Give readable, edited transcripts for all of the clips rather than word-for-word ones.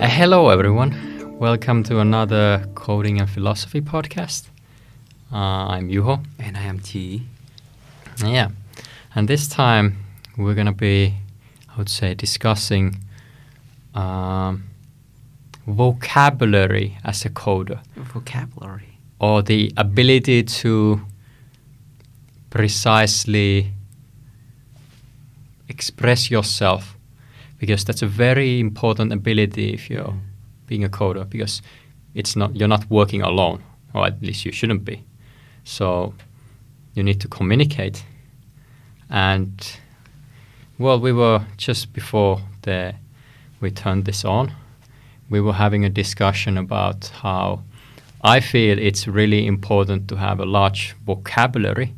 Hello, everyone. Welcome to another Coding and Philosophy podcast. I'm Juho. And I am T. Yeah. And this time we're going to be, I would say, discussing vocabulary as a coder. Vocabulary. Or the ability to precisely express yourself. Because that's a very important ability if you're being a coder, because you're not working alone, or at least you shouldn't be. So you need to communicate. And well, we were just before we turned this on, we were having a discussion about how I feel it's really important to have a large vocabulary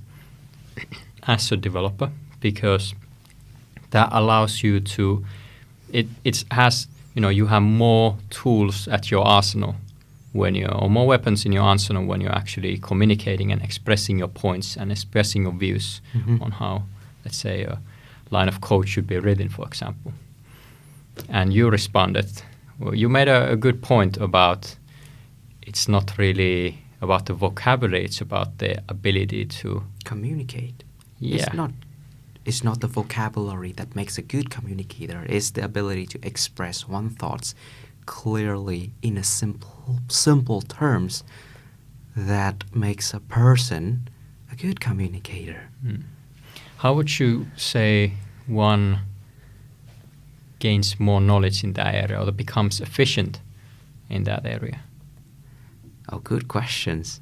as a developer, because that allows you to it has, you have more tools at your arsenal or more weapons in your arsenal when you're actually communicating and expressing your points and expressing your views on how, let's say, a line of code should be written, for example. And you responded, you made a good point about it's not really about the vocabulary, it's about the ability to communicate. Yeah. It's not the vocabulary that makes a good communicator. It's the ability to express one's thoughts clearly in a simple terms that makes a person a good communicator. How would you say one gains more knowledge in that area or becomes efficient in that area? Oh, good questions.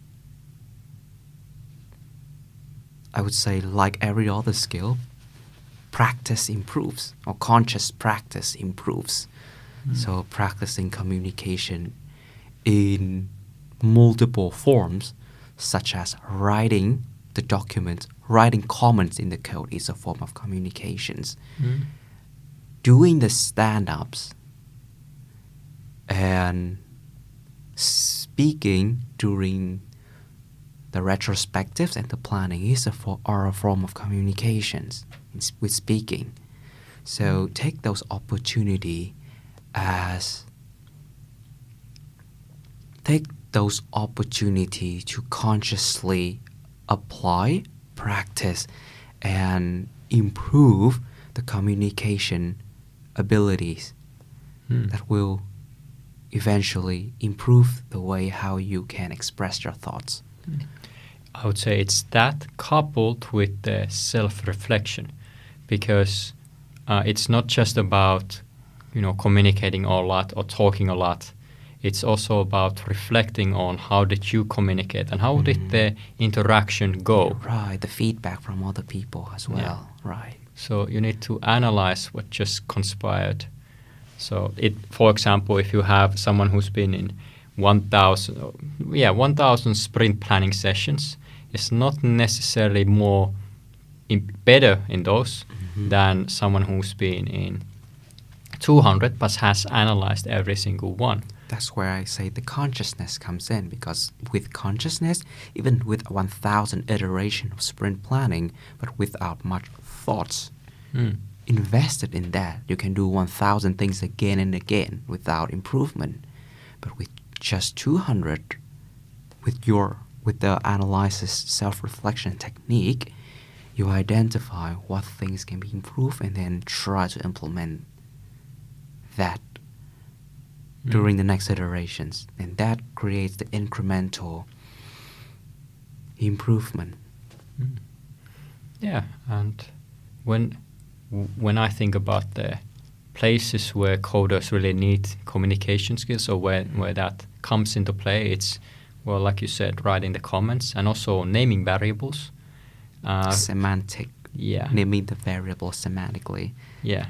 I would say, like every other skill, practice improves, or conscious practice improves. So practicing communication in multiple forms, such as writing the document, writing comments in the code is a form of communications. Doing the stand-ups and speaking during the retrospectives and the planning are a form of communications with speaking. So take those opportunity to consciously apply, practice, and improve the communication abilities that will eventually improve the way how you can express your thoughts. I would say it's that coupled with the self-reflection, because it's not just about, communicating a lot or talking a lot. It's also about reflecting on how did you communicate and how did the interaction go. Right, the feedback from other people as well. Yeah. Right. So you need to analyze what just conspired. So for example, if you have someone who's been in 1,000 sprint planning sessions, it's not necessarily better in those than someone who's been in 200 but has analyzed every single one. That's where I say the consciousness comes in, because with consciousness, even with 1,000 iterations of sprint planning, but without much thoughts invested in that, you can do 1,000 things again and again without improvement. But with just 200, with the analysis self-reflection technique, you identify what things can be improved and then try to implement that during the next iterations, and that creates the incremental improvement. Yeah, and when I think about the places where coders really need communication skills, or where that comes into play, it's, well, like you said, writing the comments and also naming variables. Naming the variable semantically. Yeah,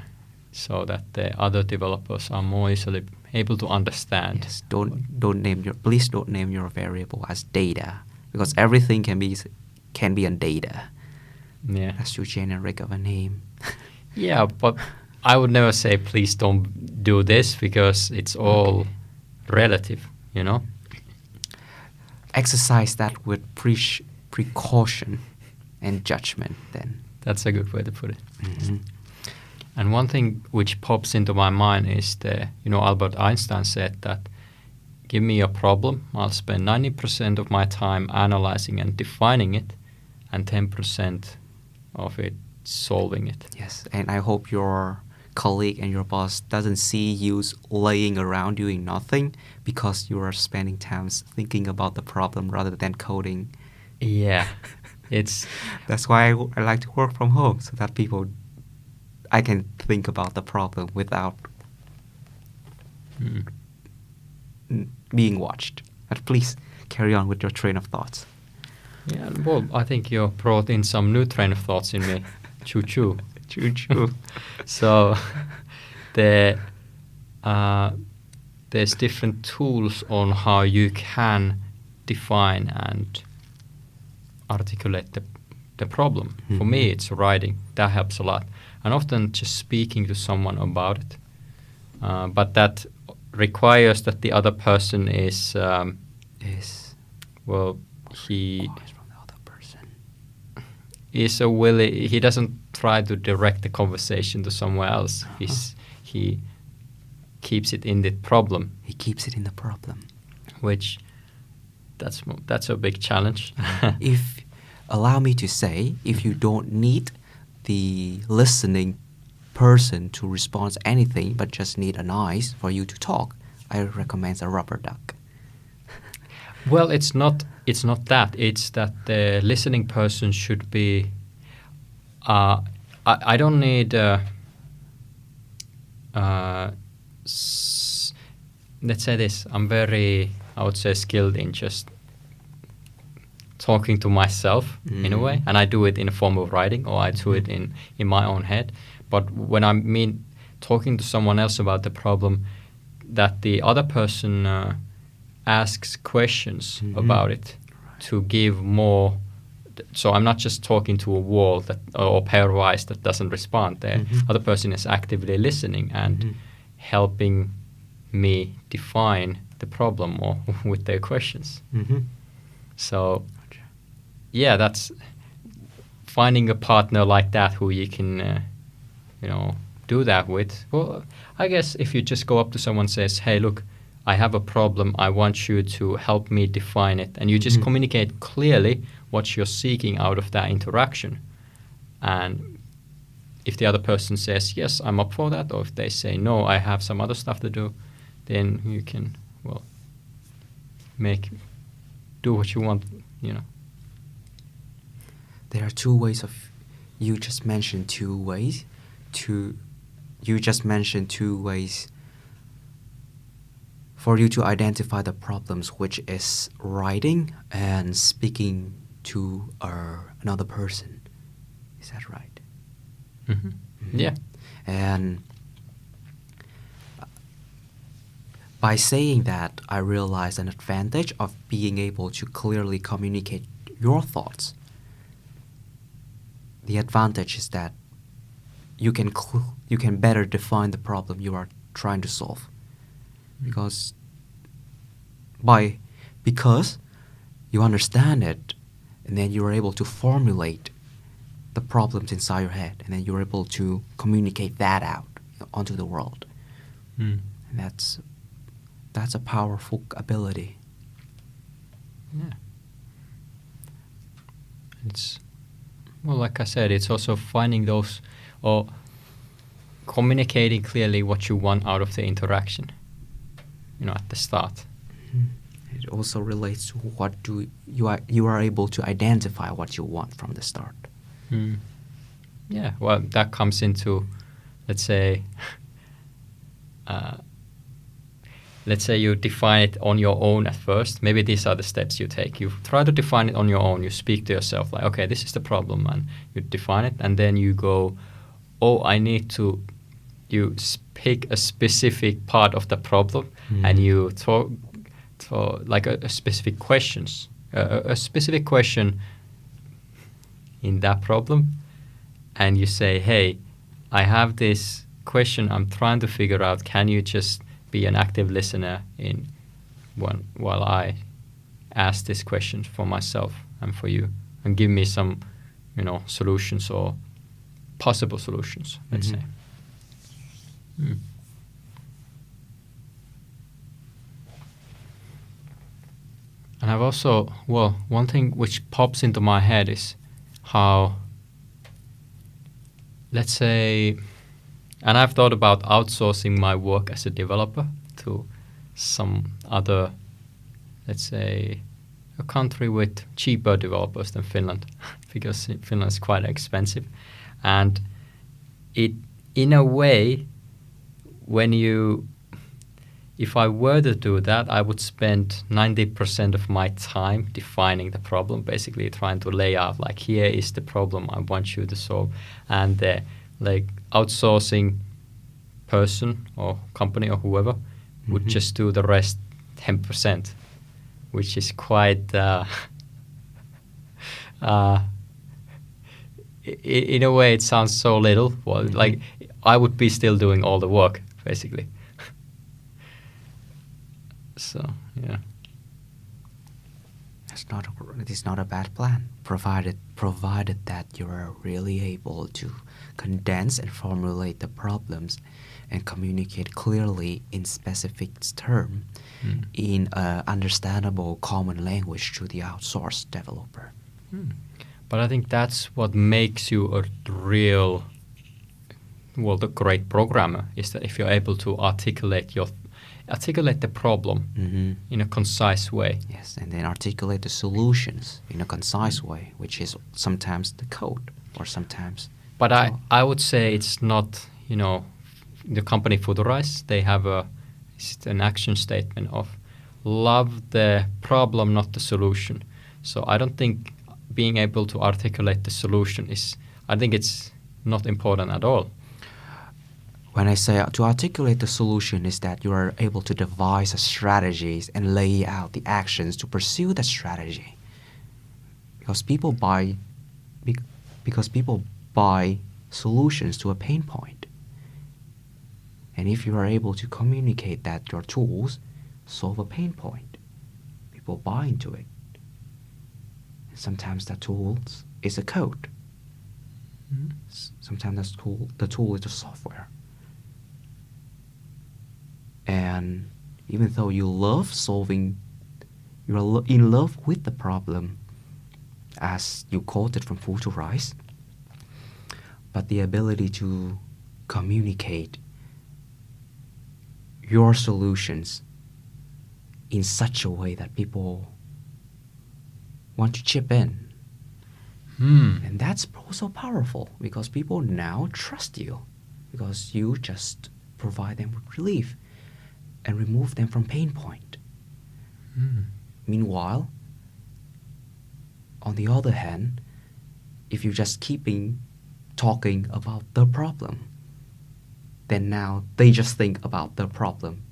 so that the other developers are more easily able to understand. Yes, please don't name your variable as data, because everything can be on data. Yeah, that's too generic of a name. Yeah, but I would never say please don't do this, because it's all relative, Exercise that with precaution and judgment then. That's a good way to put it. And one thing which pops into my mind is Albert Einstein said that give me a problem, I'll spend 90% of my time analyzing and defining it, and 10% of it solving it. Yes, and I hope your colleague and your boss doesn't see you laying around doing nothing because you are spending time thinking about the problem rather than coding. Yeah, it's... That's why I like to work from home, so that I can think about the problem without being watched. But please carry on with your train of thoughts. Yeah, well, I think you brought in some new train of thoughts in me. Choo-choo. Choo-choo. So there's different tools on how you can define and articulate the problem. Mm-hmm. For me, it's writing. That helps a lot. And often just speaking to someone about it. But that requires that the other person is he doesn't try to direct the conversation to somewhere else. He keeps it in the problem. He keeps it in the problem. Which that's a big challenge. Allow me to say, if you don't need the listening person to respond to anything, but just need an eyes for you to talk, I recommend a rubber duck. Well, it's not that. It's that the listening person should be. I don't need. Let's say this. I'm very, I would say, skilled in just talking to myself in a way, and I do it in a form of writing, or I do it in my own head. But when I mean talking to someone else about the problem, that the other person asks questions about it to give more. So I'm not just talking to a wall or pair of eyes that doesn't respond. The other person is actively listening and helping me define the problem or with their questions. So, yeah, that's finding a partner like that who you can, do that with. Well, I guess if you just go up to someone and says, hey, look, I have a problem, I want you to help me define it. And you just communicate clearly what you're seeking out of that interaction. And if the other person says, yes, I'm up for that, or if they say, no, I have some other stuff to do, then you can, do what you want, There are two ways you just mentioned two ways for you to identify the problems, which is writing and speaking to another person. Is that right? Yeah. And by saying that, I realized an advantage of being able to clearly communicate your thoughts. The advantage is that you can better define the problem you are trying to solve, because you understand it, and then you are able to formulate the problems inside your head, and then you're able to communicate that out onto the world. And that's a powerful ability. Yeah. Like I said, it's also finding those or communicating clearly what you want out of the interaction, at the start. It also relates to what you are able to identify what you want from the start. Yeah, well, that comes into, let's say you define it on your own at first. Maybe these are the steps you take. You try to define it on your own. You speak to yourself like, okay, this is the problem, and you define it. And then you go, you pick a specific part of the problem, and you talk like a specific questions, a specific question in that problem. And you say, hey, I have this question I'm trying to figure out. Can you just be an active listener while I ask this question for myself and for you, and give me some, solutions or possible solutions, let's say. And I've also, well, one thing which pops into my head is how, let's say, and I've thought about outsourcing my work as a developer to some other, let's say, a country with cheaper developers than Finland, because Finland is quite expensive. And it, in a way, if I were to do that, I would spend 90% of my time defining the problem, basically trying to lay out, like, here is the problem I want you to solve. And the, like, outsourcing person or company or whoever would just do the rest 10%, which is quite, in a way, it sounds so little. Well, like, I would be still doing all the work, basically. So, yeah. It is not a bad plan, provided that you are really able to condense and formulate the problems and communicate clearly in specific terms in an understandable common language to the outsourced developer. But I think that's what makes you a real, well, the great programmer, is that if you're able to articulate the problem in a concise way. Yes, and then articulate the solutions in a concise way, which is sometimes the code or sometimes. But I would say it's not, the company Futurize, they have an action statement of love the problem, not the solution. So I don't think being able to articulate the solution I think it's not important at all. When I say to articulate the solution is that you are able to devise strategies and lay out the actions to pursue the strategy. Because people buy solutions to a pain point. And if you are able to communicate that your tools solve a pain point, people buy into it. And sometimes that tools is a code. Sometimes the tool is the software. And even though you're in love with the problem, as you quoted from Futurize, but the ability to communicate your solutions in such a way that people want to chip in. And that's so powerful, because people now trust you, because you just provide them with relief and remove them from pain point. Meanwhile, on the other hand, if you just keeping talking about the problem, then now they just think about the problem,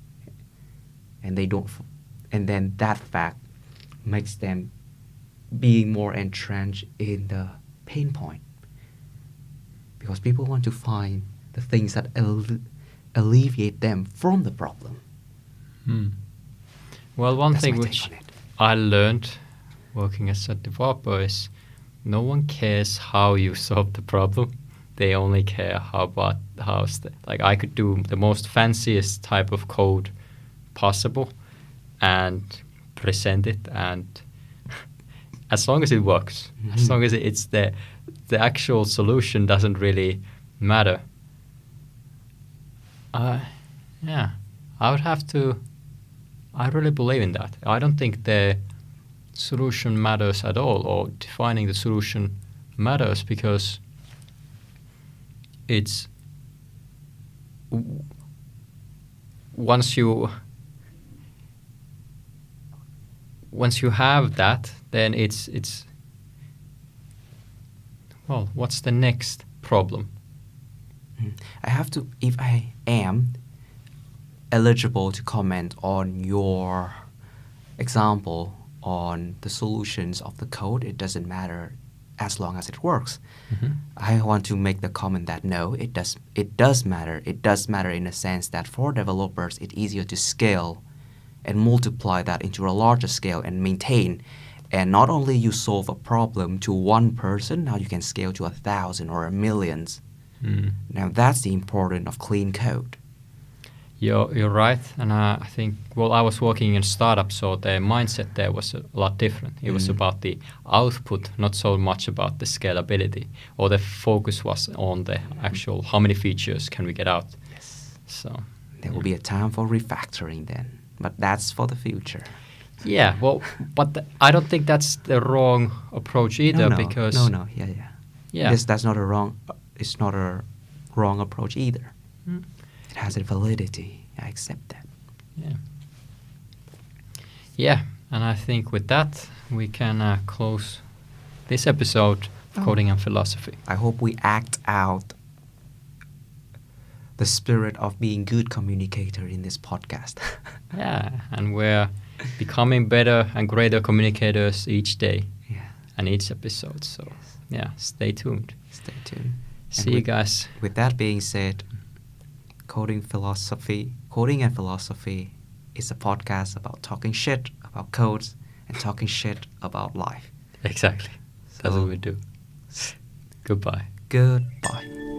and then that fact makes them being more entrenched in the pain point, because people want to find the things that alleviate them from the problem. Well, one That's thing my which take on it. I learned working as a developer is no one cares how you solve the problem. They only care like, I could do the most fanciest type of code possible and present it, and as long as it works, as long as it's the actual solution doesn't really matter. I really believe in that. I don't think the solution matters at all, or defining the solution matters, because it's once you have that, then it's well, what's the next problem? If I am eligible to comment on your example on the solutions of the code, it doesn't matter as long as it works. I want to make the comment that no, it does matter. It does matter in a sense that for developers, it's easier to scale and multiply that into a larger scale and maintain. And not only you solve a problem to one person, now you can scale to 1,000 or 1,000,000. Now that's the importance of clean code. You're right, and I think I was working in a startup, so the mindset there was a lot different. It was about the output, not so much about the scalability, or the focus was on the actual how many features can we get out. Yes. So There will be a time for refactoring then, but that's for the future. yeah, well, but I don't think that's the wrong approach either, because yeah, That's not a wrong. It's not a wrong approach either. It has a validity. I accept that. Yeah, and I think with that we can close this episode of Coding and Philosophy. I hope we act out the spirit of being good communicator in this podcast. Yeah, and we're becoming better and greater communicators each day and each episode. So yeah, stay tuned. Stay tuned. See you guys. With that being said, Coding and Philosophy is a podcast about talking shit about codes and talking shit about life. Exactly. That's what we do. Goodbye. Goodbye.